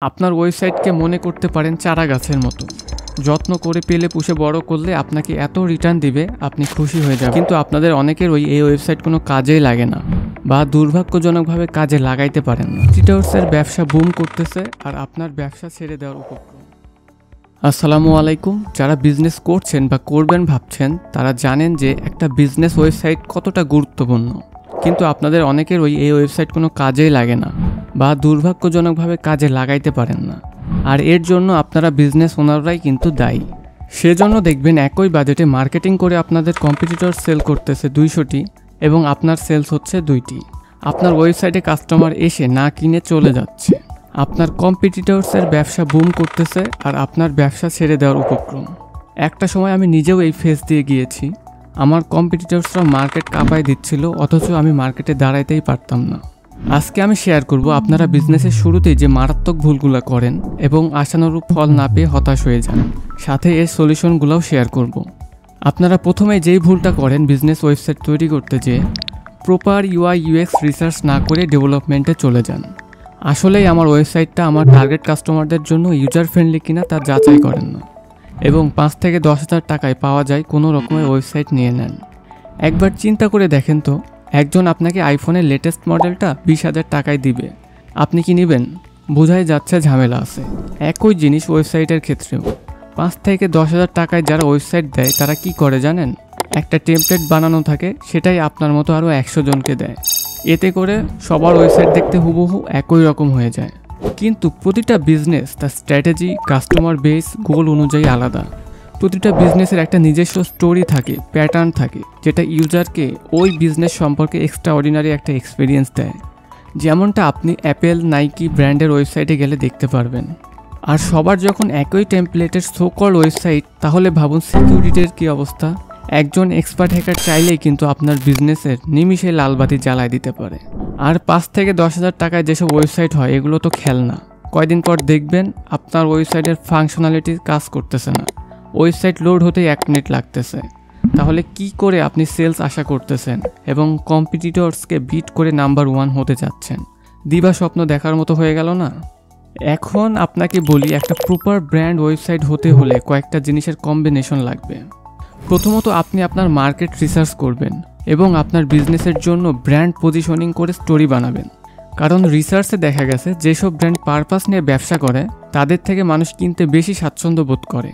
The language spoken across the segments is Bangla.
আপনার ওয়েবসাইটকে মনে করতে পারেন চারা গাছের মতো। যত্ন করে পেলে পুষে বড় করলে আপনাকে এত রিটার্ন দিবে আপনি খুশি হয়ে যাবেন। কিন্তু আপনাদের অনেকের এই ওয়েবসাইট কোনো কাজেই লাগে না বা দুর্ভাগ্যজনকভাবে কাজে লাগাইতে পারেন না। টিউটরসের ব্যবসা বুম করতেছে আর আপনার ব্যবসা ছেড়ে দেওয়ার উপক্রম। আসসালামু আলাইকুম। যারা বিজনেস করছেন বা করবেন ভাবছেন তারা জানেন যে একটা বিজনেস ওয়েবসাইট কতটা গুরুত্বপূর্ণ, কিন্তু আপনাদের অনেকের এই ওয়েবসাইট কোনো কাজেই লাগে না বা দুর্ভাগ্যজনকভাবে কাজে লাগাইতে পারেন না। আর এর জন্য আপনারা বিজনেস ওনাররাই কিন্তু দায়ী। সেজন্য দেখবেন একই বাজেটে মার্কেটিং করে আপনাদের কম্পিটিটর সেল করতেছে 200টি এবং আপনার সেলস হচ্ছে 2টি। আপনার ওয়েবসাইটে কাস্টমার এসে না কিনে চলে যাচ্ছে। আপনার কম্পিটিটরসের ব্যবসা বুম করতেছে আর আপনার ব্যবসা ছেড়ে দেওয়ার উপক্রম। একটা সময় আমি নিজেও এই ফেজ দিয়ে গিয়েছি। আমার কম্পিটিটরসরা মার্কেট কাঁপায় দিচ্ছিল, অথচ আমি মার্কেটে দাঁড়াইতেই পারতাম না। আজকে আমি শেয়ার করব আপনারা বিজনেসের শুরুতেই যে মারাত্মক ভুলগুলো করেন এবং আশানুরূপ ফল না পেয়ে হতাশ হয়ে যান, সাথে এর সলিউশনগুলোও শেয়ার করব। আপনারা প্রথমে যেই ভুলটা করেন বিজনেস ওয়েবসাইট তৈরি করতে যেয়ে প্রপার UI UX রিসার্চ না করে ডেভেলপমেন্টে চলে যান। আসলেই আমার ওয়েবসাইটটা আমার টার্গেট কাস্টমারদের জন্য ইউজার ফ্রেন্ডলি কিনা তা যাচাই করেন না এবং 5 থেকে 10,000 টাকায় পাওয়া যায় কোনো রকমের ওয়েবসাইট নিয়ে নেন। একবার চিন্তা করে দেখেন তো, একজন আপনাকে আইফোনের লেটেস্ট মডেলটা 20,000 টাকায় দিবে, আপনি কি নেবেন? বোঝাই যাচ্ছে ঝামেলা আছে। একই জিনিস ওয়েবসাইটের ক্ষেত্রেও 5 থেকে 10,000 টাকায় যারা ওয়েবসাইট দেয় তারা কি করে জানেন? একটা টেমপ্লেট বানানো থাকে, সেটাই আপনার মতো আরও 100 জনকে দেয়। এতে করে সবার ওয়েবসাইট দেখতে হুবহু একই রকম হয়ে যায়। কিন্তু প্রতিটা বিজনেস তার স্ট্র্যাটেজি, কাস্টমার বেস, গোল অনুযায়ী আলাদা। প্রতিটা বিজনেসের একটা নিজস্ব স্টোরি থাকে, প্যাটার্ন থাকে, যেটা ইউজারকে ওই বিজনেস সম্পর্কে এক্সট্রা অর্ডিনারি একটা এক্সপিরিয়েন্স দেয়। যেমনটা আপনি অ্যাপেল, নাইকি ব্র্যান্ডের ওয়েবসাইটে গেলে দেখতে পারবেন। আর সবার যখন একই টেমপ্লেটের সোকল ওয়েবসাইট, তাহলে ভাবুন সিকিউরিটির কী অবস্থা। একজন এক্সপার্ট হ্যাকার চাইলেই কিন্তু আপনার বিজনেসের নিমিষে লালবাতি জ্বালায় দিতে পারে। আর 5 থেকে 10,000 টাকায় যেসব ওয়েবসাইট হয় এগুলো তো খেলনা। কয়দিন পর দেখবেন আপনার ওয়েবসাইটের ফাংশনালিটি কাজ করতেছে না, ওয়েবসাইট লোড হতে 1 মিনিট লাগতেছে। তাহলে কি করে আপনি সেলস আশা করতেছেন এবং কম্পিটিটরসকে বিট করে নাম্বার 1 হতে যাচ্ছেন? দিবা স্বপ্ন দেখার মতো হয়ে গেল না? এখন আপনাকে বলি, একটা প্রপার ব্র্যান্ড ওয়েবসাইট হতে হলে কয়েকটা জিনিসের কম্বিনেশন লাগবে। প্রথমত আপনি আপনার মার্কেট রিসার্চ করবেন এবং আপনার বিজনেসের জন্য ব্র্যান্ড পজিশনিং করে স্টোরি বানাবেন। কারণ রিসার্চে দেখা গেছে যেসব ব্র্যান্ড পারপাস নিয়ে ব্যবসা করে তাদের থেকে মানুষ কিনতে বেশি স্বাচ্ছন্দ্য বোধ করে।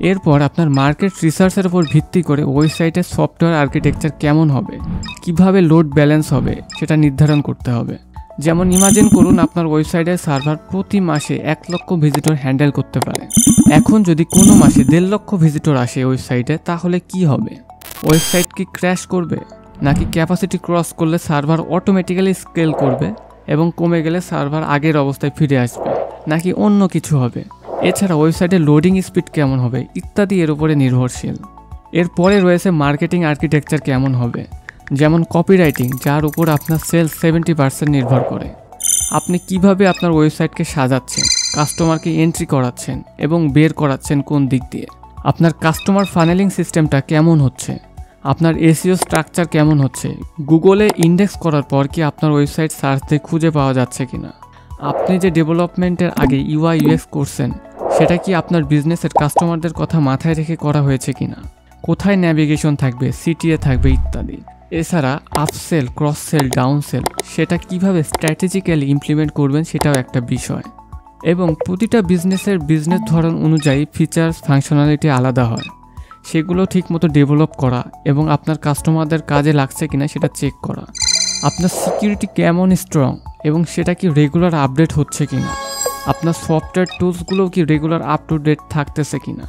এরপর আপনার মার্কেট রিসার্চের উপর ভিত্তি করে ওয়েবসাইটের সফটওয়্যার আর্কিটেকচার কেমন হবে, কিভাবে লোড ব্যালেন্স হবে সেটা নির্ধারণ করতে হবে। যেমন ইমাজিন করুন আপনার ওয়েবসাইটের সার্ভার প্রতি মাসে 1 লক্ষ ভিজিটর হ্যান্ডেল করতে পারে। এখন যদি কোনো মাসে 1.5 লক্ষ ভিজিটর আসে ওয়েবসাইটে, তাহলে কি হবে? ওয়েবসাইট কি ক্র্যাশ করবে, নাকি ক্যাপাসিটি ক্রস করলে সার্ভার অটোমেটিক্যালি স্কেল করবে এবং কমে গেলে সার্ভার আগের অবস্থায় ফিরে আসবে, নাকি অন্য কিছু হবে? এছাড়া ওয়েবসাইটের লোডিং স্পিড কেমন হবে ইত্যাদি এর উপরে নির্ভরশীল। এরপরে রয়েছে মার্কেটিং আর্কিটেকচার কেমন হবে, যেমন কপিরাইটিং, যার উপর আপনার সেলস 70% নির্ভর করে। আপনি কিভাবে আপনার ওয়েবসাইটকে সাজাচ্ছেন, কাস্টমারকে এন্ট্রি করাচ্ছেন এবং বের করাচ্ছেন কোন দিক দিয়ে, আপনার কাস্টমার ফানেলিং সিস্টেমটা কেমন হচ্ছে, আপনার SEO স্ট্রাকচার কেমন হচ্ছে, গুগলে ইন্ডেক্স করার পর কি আপনার ওয়েবসাইট সার্চে খুঁজে পাওয়া যাচ্ছে কিনা, আপনি যে ডেভেলপমেন্টের আগে UI UX করছেন সেটা কি আপনার বিজনেসের কাস্টমারদের কথা মাথায় রেখে করা হয়েছে কিনা, কোথায় ন্যাভিগেশন থাকবে, CTA থাকবে ইত্যাদি। এছাড়া upsell, cross sell, down sell সেটা কিভাবে স্ট্র্যাটেজিক্যালি ইমপ্লিমেন্ট করবেন সেটাও একটা বিষয়। এবং প্রতিটা বিজনেসের বিজনেস ধরন অনুযায়ী ফিচার্স, ফাংশনালিটি আলাদা হয়। সেগুলো ঠিকমতো ডেভেলপ করা এবং আপনার কাস্টমারদের কাজে লাগছে কিনা সেটা চেক করা। আপনার সিকিউরিটি কেমন স্ট্রং এবং সেটা কি রেগুলার আপডেট হচ্ছে কিনা, আপনার সফটওয়্যার টুলসগুলোও কি রেগুলার আপ টু ডেট থাকতেছে কিনা।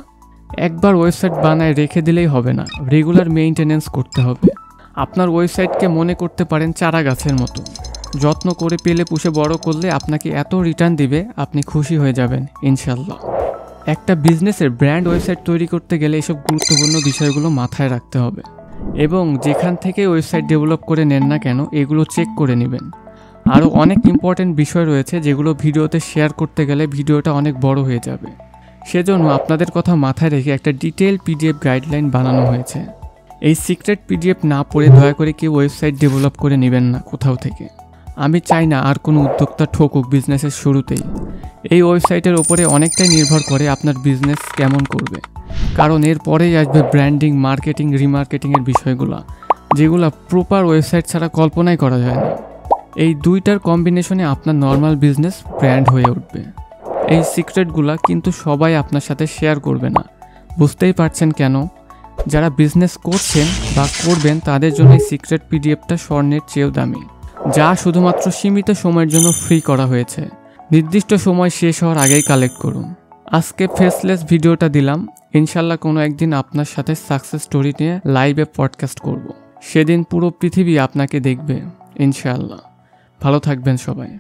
একবার ওয়েবসাইট বানায় রেখে দিলেই হবে না, রেগুলার মেইনটেনেন্স করতে হবে। আপনার ওয়েবসাইটকে মনে করতে পারেন চারা গাছের মতো। যত্ন করে পেলে পুষে বড় করলে আপনাকে এত রিটার্ন দিবে আপনি খুশি হয়ে যাবেন ইনশাল্লাহ। একটা বিজনেসের ব্র্যান্ড ওয়েবসাইট তৈরি করতে গেলে এসব গুরুত্বপূর্ণ বিষয়গুলো মাথায় রাখতে হবে এবং যেখান থেকে ওয়েবসাইট ডেভেলপ করে নেন না কেন এগুলো চেক করে নেবেন। আরও অনেক ইম্পর্টেন্ট বিষয় রয়েছে যেগুলো ভিডিওতে শেয়ার করতে গেলে ভিডিওটা অনেক বড় হয়ে যাবে। সেজন্য আপনাদের কথা মাথায় রেখে একটা ডিটেইল PDF গাইডলাইন বানানো হয়েছে। এই সিক্রেট PDF না পড়ে দয়া করে কেউ ওয়েবসাইট ডেভেলপ করে নেবেন না কোথাও থেকে। আমি চাই না আর কোনো উদ্যোক্তা ঠকুক বিজনেসের শুরুতেই। এই ওয়েবসাইটের ওপরে অনেকটাই নির্ভর করে আপনার বিজনেস কেমন করবে, কারণ এর পরেই আসবে ব্র্যান্ডিং, মার্কেটিং, রিমার্কেটিংয়ের বিষয়গুলো, যেগুলো প্রপার ওয়েবসাইট ছাড়া কল্পনাই করা যায় না। এই দুইটার কম্বিনেশনে আপনার নর্মাল বিজনেস ব্র্যান্ড হয়ে উঠবে। এই সিক্রেটগুলা কিন্তু সবাই আপনার সাথে শেয়ার করবে না, বুঝতেই পারছেন কেন? যারা বিজনেস করছেন বা করবেন তাদের জন্য এই সিক্রেট পিডিএফটা স্বর্ণের চেয়েও দামি, যা শুধুমাত্র সীমিত সময়ের জন্য ফ্রি করা হয়েছে। নির্দিষ্ট সময় শেষ হওয়ার আগেই কালেক্ট করুন। আজকে ফেসলেস ভিডিওটা দিলাম, ইনশাল্লাহ কোনো একদিন আপনার সাথে সাকসেস স্টোরি নিয়ে লাইভে পডকাস্ট করব। সেদিন পুরো পৃথিবী আপনাকে দেখবে ইনশাআল্লাহ। ভালো থাকবেন সবাই।